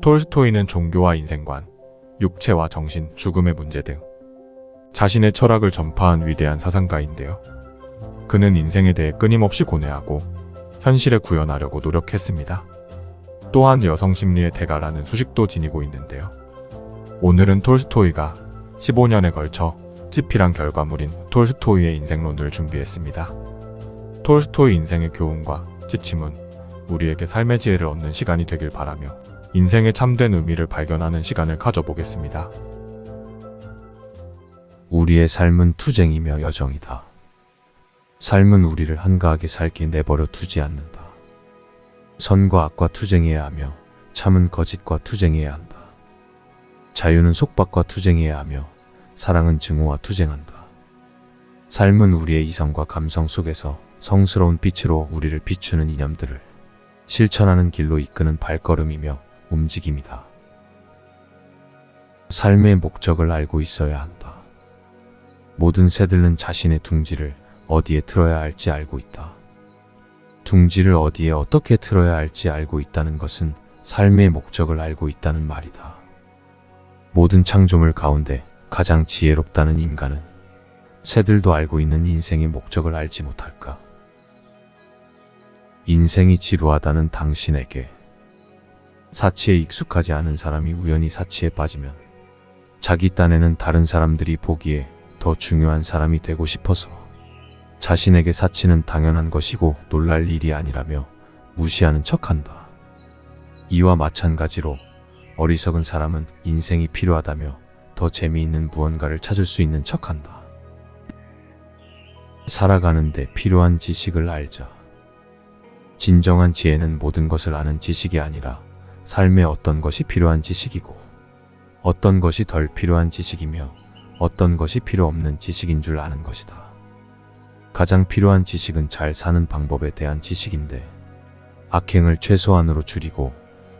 톨스토이는 종교와 인생관, 육체와 정신, 죽음의 문제 등 자신의 철학을 전파한 위대한 사상가인데요. 그는 인생에 대해 끊임없이 고뇌하고 현실에 구현하려고 노력했습니다. 또한 여성 심리의 대가라는 수식도 지니고 있는데요. 오늘은 톨스토이가 15년에 걸쳐 집필한 결과물인 톨스토이의 인생론을 준비했습니다. 톨스토이 인생의 교훈과 지침은 우리에게 삶의 지혜를 얻는 시간이 되길 바라며 인생의 참된 의미를 발견하는 시간을 가져보겠습니다. 우리의 삶은 투쟁이며 여정이다. 삶은 우리를 한가하게 살게 내버려 두지 않는다. 선과 악과 투쟁해야 하며 참은 거짓과 투쟁해야 한다. 자유는 속박과 투쟁해야 하며 사랑은 증오와 투쟁한다. 삶은 우리의 이성과 감성 속에서 성스러운 빛으로 우리를 비추는 이념들을 실천하는 길로 이끄는 발걸음이며 움직임이다. 삶의 목적을 알고 있어야 한다. 모든 새들은 자신의 둥지를 어디에 틀어야 할지 알고 있다. 둥지를 어디에 어떻게 틀어야 할지 알고 있다는 것은 삶의 목적을 알고 있다는 말이다. 모든 창조물 가운데 가장 지혜롭다는 인간은 새들도 알고 있는 인생의 목적을 알지 못할까? 인생이 지루하다는 당신에게 사치에 익숙하지 않은 사람이 우연히 사치에 빠지면 자기 딴에는 다른 사람들이 보기에 더 중요한 사람이 되고 싶어서 자신에게 사치는 당연한 것이고 놀랄 일이 아니라며 무시하는 척한다. 이와 마찬가지로 어리석은 사람은 인생이 필요하다며 더 재미있는 무언가를 찾을 수 있는 척한다. 살아가는데 필요한 지식을 알자. 진정한 지혜는 모든 것을 아는 지식이 아니라 삶에 어떤 것이 필요한 지식이고 어떤 것이 덜 필요한 지식이며 어떤 것이 필요 없는 지식인 줄 아는 것이다. 가장 필요한 지식은 잘 사는 방법에 대한 지식인데 악행을 최소한으로 줄이고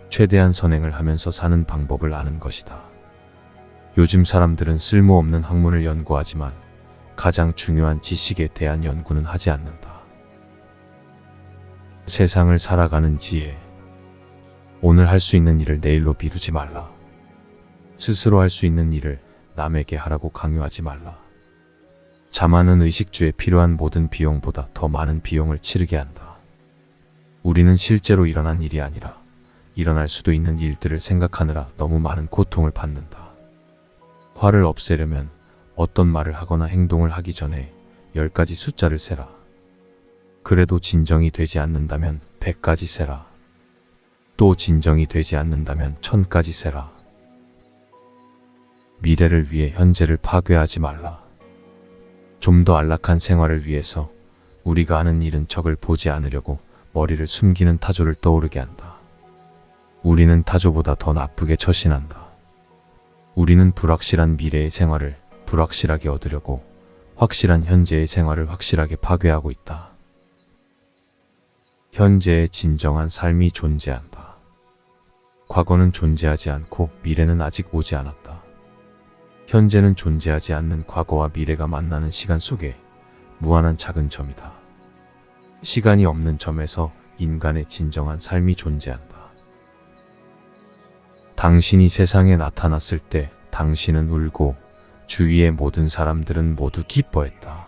최대한 선행을 하면서 사는 방법을 아는 것이다. 요즘 사람들은 쓸모없는 학문을 연구하지만 가장 중요한 지식에 대한 연구는 하지 않는다. 세상을 살아가는 지혜. 오늘 할 수 있는 일을 내일로 미루지 말라. 스스로 할 수 있는 일을 남에게 하라고 강요하지 말라. 자만은 의식주에 필요한 모든 비용보다 더 많은 비용을 치르게 한다. 우리는 실제로 일어난 일이 아니라 일어날 수도 있는 일들을 생각하느라 너무 많은 고통을 받는다. 화를 없애려면 어떤 말을 하거나 행동을 하기 전에 10가지 숫자를 세라. 그래도 진정이 되지 않는다면 100가지 세라. 또 진정이 되지 않는다면 1000가지 세라. 미래를 위해 현재를 파괴하지 말라. 좀 더 안락한 생활을 위해서 우리가 하는 일은 적을 보지 않으려고 머리를 숨기는 타조를 떠오르게 한다. 우리는 타조보다 더 나쁘게 처신한다. 우리는 불확실한 미래의 생활을 불확실하게 얻으려고 확실한 현재의 생활을 확실하게 파괴하고 있다. 현재의 진정한 삶이 존재한다. 과거는 존재하지 않고 미래는 아직 오지 않았다. 현재는 존재하지 않는 과거와 미래가 만나는 시간 속에 무한한 작은 점이다. 시간이 없는 점에서 인간의 진정한 삶이 존재한다. 당신이 세상에 나타났을 때 당신은 울고 주위의 모든 사람들은 모두 기뻐했다.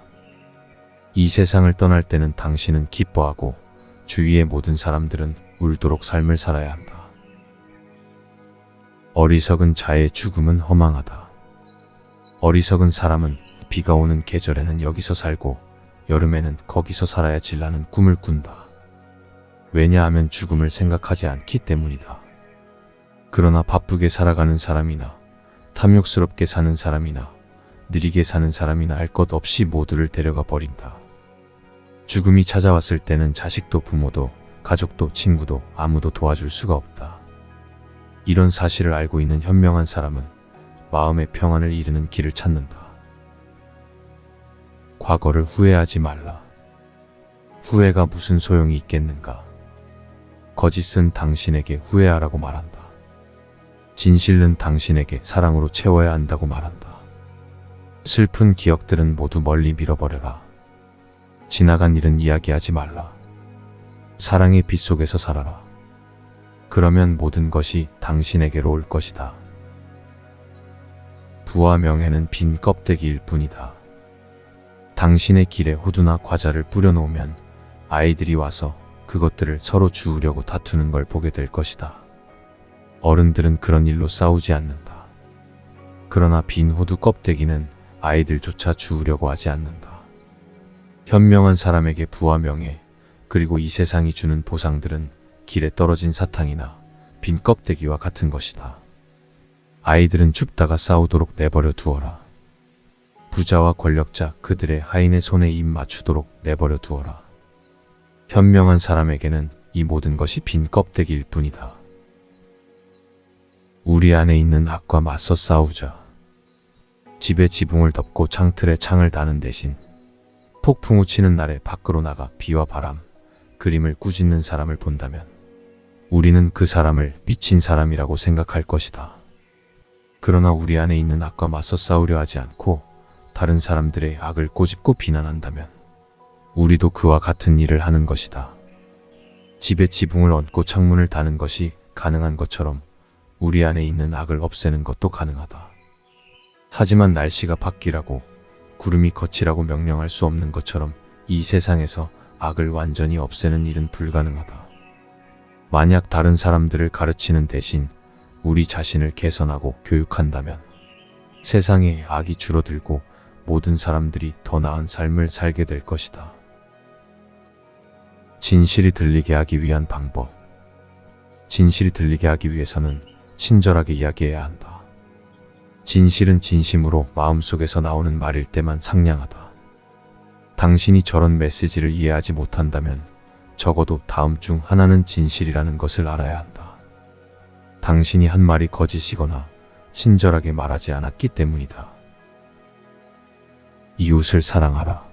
이 세상을 떠날 때는 당신은 기뻐하고 주위의 모든 사람들은 울도록 삶을 살아야 한다. 어리석은 자의 죽음은 허망하다. 어리석은 사람은 비가 오는 계절에는 여기서 살고 여름에는 거기서 살아야지라는 꿈을 꾼다. 왜냐하면 죽음을 생각하지 않기 때문이다. 그러나 바쁘게 살아가는 사람이나 탐욕스럽게 사는 사람이나 느리게 사는 사람이나 할 것 없이 모두를 데려가 버린다. 죽음이 찾아왔을 때는 자식도 부모도 가족도 친구도 아무도 도와줄 수가 없다. 이런 사실을 알고 있는 현명한 사람은 마음의 평안을 이루는 길을 찾는다. 과거를 후회하지 말라. 후회가 무슨 소용이 있겠는가? 거짓은 당신에게 후회하라고 말한다. 진실은 당신에게 사랑으로 채워야 한다고 말한다. 슬픈 기억들은 모두 멀리 밀어버려라. 지나간 일은 이야기하지 말라. 사랑의 빛 속에서 살아라. 그러면 모든 것이 당신에게로 올 것이다. 부와 명예는 빈 껍데기일 뿐이다. 당신의 길에 호두나 과자를 뿌려놓으면 아이들이 와서 그것들을 서로 주우려고 다투는 걸 보게 될 것이다. 어른들은 그런 일로 싸우지 않는다. 그러나 빈 호두 껍데기는 아이들조차 주우려고 하지 않는다. 현명한 사람에게 부와 명예, 그리고 이 세상이 주는 보상들은 길에 떨어진 사탕이나 빈 껍데기와 같은 것이다. 아이들은 춥다가 싸우도록 내버려 두어라. 부자와 권력자 그들의 하인의 손에 입 맞추도록 내버려 두어라. 현명한 사람에게는 이 모든 것이 빈 껍데기일 뿐이다. 우리 안에 있는 악과 맞서 싸우자. 집에 지붕을 덮고 창틀에 창을 다는 대신 폭풍우 치는 날에 밖으로 나가 비와 바람, 그림을 꾸짖는 사람을 본다면 우리는 그 사람을 미친 사람이라고 생각할 것이다. 그러나 우리 안에 있는 악과 맞서 싸우려 하지 않고 다른 사람들의 악을 꼬집고 비난한다면 우리도 그와 같은 일을 하는 것이다. 집에 지붕을 얹고 창문을 다는 것이 가능한 것처럼 우리 안에 있는 악을 없애는 것도 가능하다. 하지만 날씨가 바뀌라고 구름이 거치라고 명령할 수 없는 것처럼 이 세상에서 악을 완전히 없애는 일은 불가능하다. 만약 다른 사람들을 가르치는 대신 우리 자신을 개선하고 교육한다면 세상에 악이 줄어들고 모든 사람들이 더 나은 삶을 살게 될 것이다. 진실이 들리게 하기 위한 방법. 진실이 들리게 하기 위해서는 친절하게 이야기해야 한다. 진실은 진심으로 마음속에서 나오는 말일 때만 상냥하다. 당신이 저런 메시지를 이해하지 못한다면 적어도 다음 중 하나는 진실이라는 것을 알아야 한다. 당신이 한 말이 거짓이거나 친절하게 말하지 않았기 때문이다. 이웃을 사랑하라.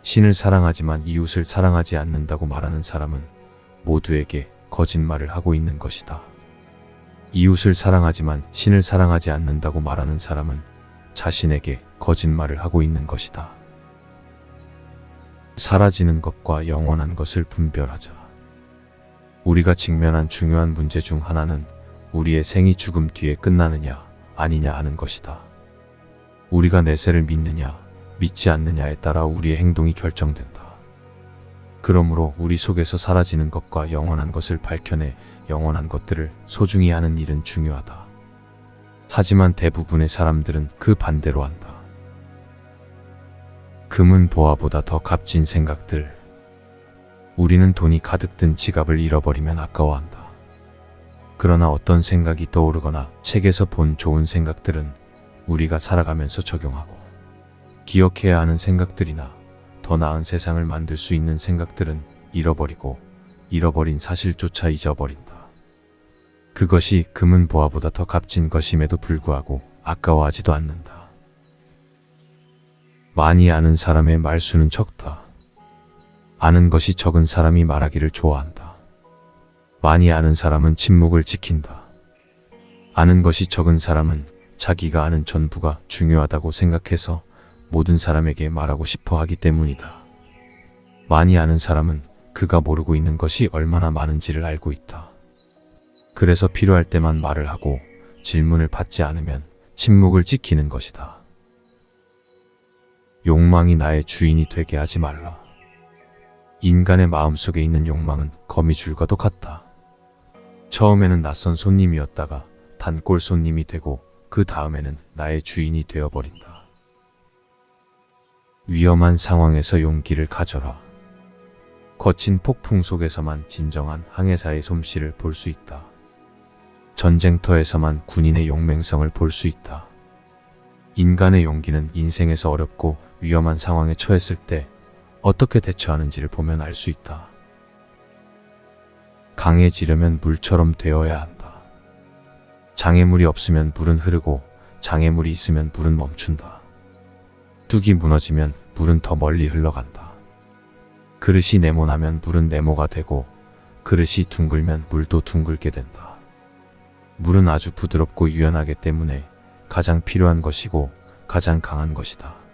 신을 사랑하지만 이웃을 사랑하지 않는다고 말하는 사람은 모두에게 거짓말을 하고 있는 것이다. 이웃을 사랑하지만 신을 사랑하지 않는다고 말하는 사람은 자신에게 거짓말을 하고 있는 것이다. 사라지는 것과 영원한 것을 분별하자. 우리가 직면한 중요한 문제 중 하나는 우리의 생이 죽음 뒤에 끝나느냐 아니냐 하는 것이다. 우리가 내세를 믿느냐 믿지 않느냐에 따라 우리의 행동이 결정된다. 그러므로 우리 속에서 사라지는 것과 영원한 것을 밝혀내 영원한 것들을 소중히 하는 일은 중요하다. 하지만 대부분의 사람들은 그 반대로 한다. 금은 보화보다 더 값진 생각들. 우리는 돈이 가득 든 지갑을 잃어버리면 아까워한다. 그러나 어떤 생각이 떠오르거나 책에서 본 좋은 생각들은 우리가 살아가면서 적용하고 기억해야 하는 생각들이나 더 나은 세상을 만들 수 있는 생각들은 잃어버리고 잃어버린 사실조차 잊어버린다. 그것이 금은 보화보다 더 값진 것임에도 불구하고 아까워하지도 않는다. 많이 아는 사람의 말수는 적다. 아는 것이 적은 사람이 말하기를 좋아한다. 많이 아는 사람은 침묵을 지킨다. 아는 것이 적은 사람은 자기가 아는 전부가 중요하다고 생각해서 모든 사람에게 말하고 싶어 하기 때문이다. 많이 아는 사람은 그가 모르고 있는 것이 얼마나 많은지를 알고 있다. 그래서 필요할 때만 말을 하고 질문을 받지 않으면 침묵을 지키는 것이다. 욕망이 나의 주인이 되게 하지 말라. 인간의 마음속에 있는 욕망은 거미줄과도 같다. 처음에는 낯선 손님이었다가 단골 손님이 되고 그 다음에는 나의 주인이 되어버린다. 위험한 상황에서 용기를 가져라. 거친 폭풍 속에서만 진정한 항해사의 솜씨를 볼 수 있다. 전쟁터에서만 군인의 용맹성을 볼 수 있다. 인간의 용기는 인생에서 어렵고 위험한 상황에 처했을 때 어떻게 대처하는지를 보면 알 수 있다. 강해지려면 물처럼 되어야 한다. 장애물이 없으면 물은 흐르고 장애물이 있으면 물은 멈춘다. 뚝이 무너지면 물은 더 멀리 흘러간다. 그릇이 네모나면 물은 네모가 되고 그릇이 둥글면 물도 둥글게 된다. 물은 아주 부드럽고 유연하기 때문에 가장 필요한 것이고 가장 강한 것이다.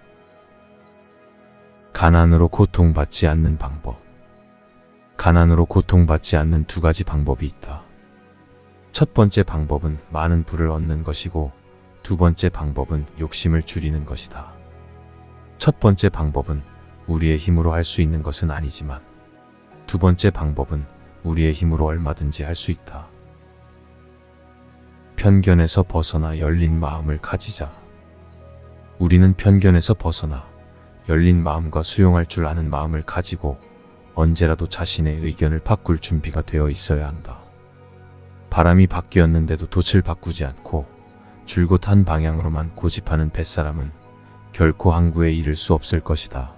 가난으로 고통받지 않는 방법. 가난으로 고통받지 않는 두 가지 방법이 있다. 첫 번째 방법은 많은 부를 얻는 것이고, 두 번째 방법은 욕심을 줄이는 것이다. 첫 번째 방법은 우리의 힘으로 할 수 있는 것은 아니지만, 두 번째 방법은 우리의 힘으로 얼마든지 할 수 있다. 편견에서 벗어나 열린 마음을 가지자. 우리는 편견에서 벗어나 열린 마음과 수용할 줄 아는 마음을 가지고 언제라도 자신의 의견을 바꿀 준비가 되어 있어야 한다. 바람이 바뀌었는데도 돛을 바꾸지 않고 줄곧 한 방향으로만 고집하는 뱃사람은 결코 항구에 이를 수 없을 것이다.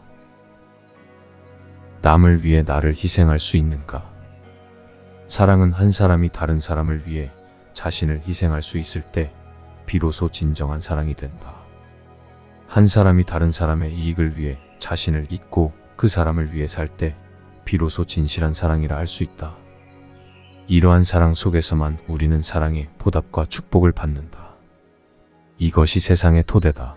남을 위해 나를 희생할 수 있는가? 사랑은 한 사람이 다른 사람을 위해 자신을 희생할 수 있을 때 비로소 진정한 사랑이 된다. 한 사람이 다른 사람의 이익을 위해 자신을 잊고 그 사람을 위해 살 때 비로소 진실한 사랑이라 할 수 있다. 이러한 사랑 속에서만 우리는 사랑의 보답과 축복을 받는다. 이것이 세상의 토대다.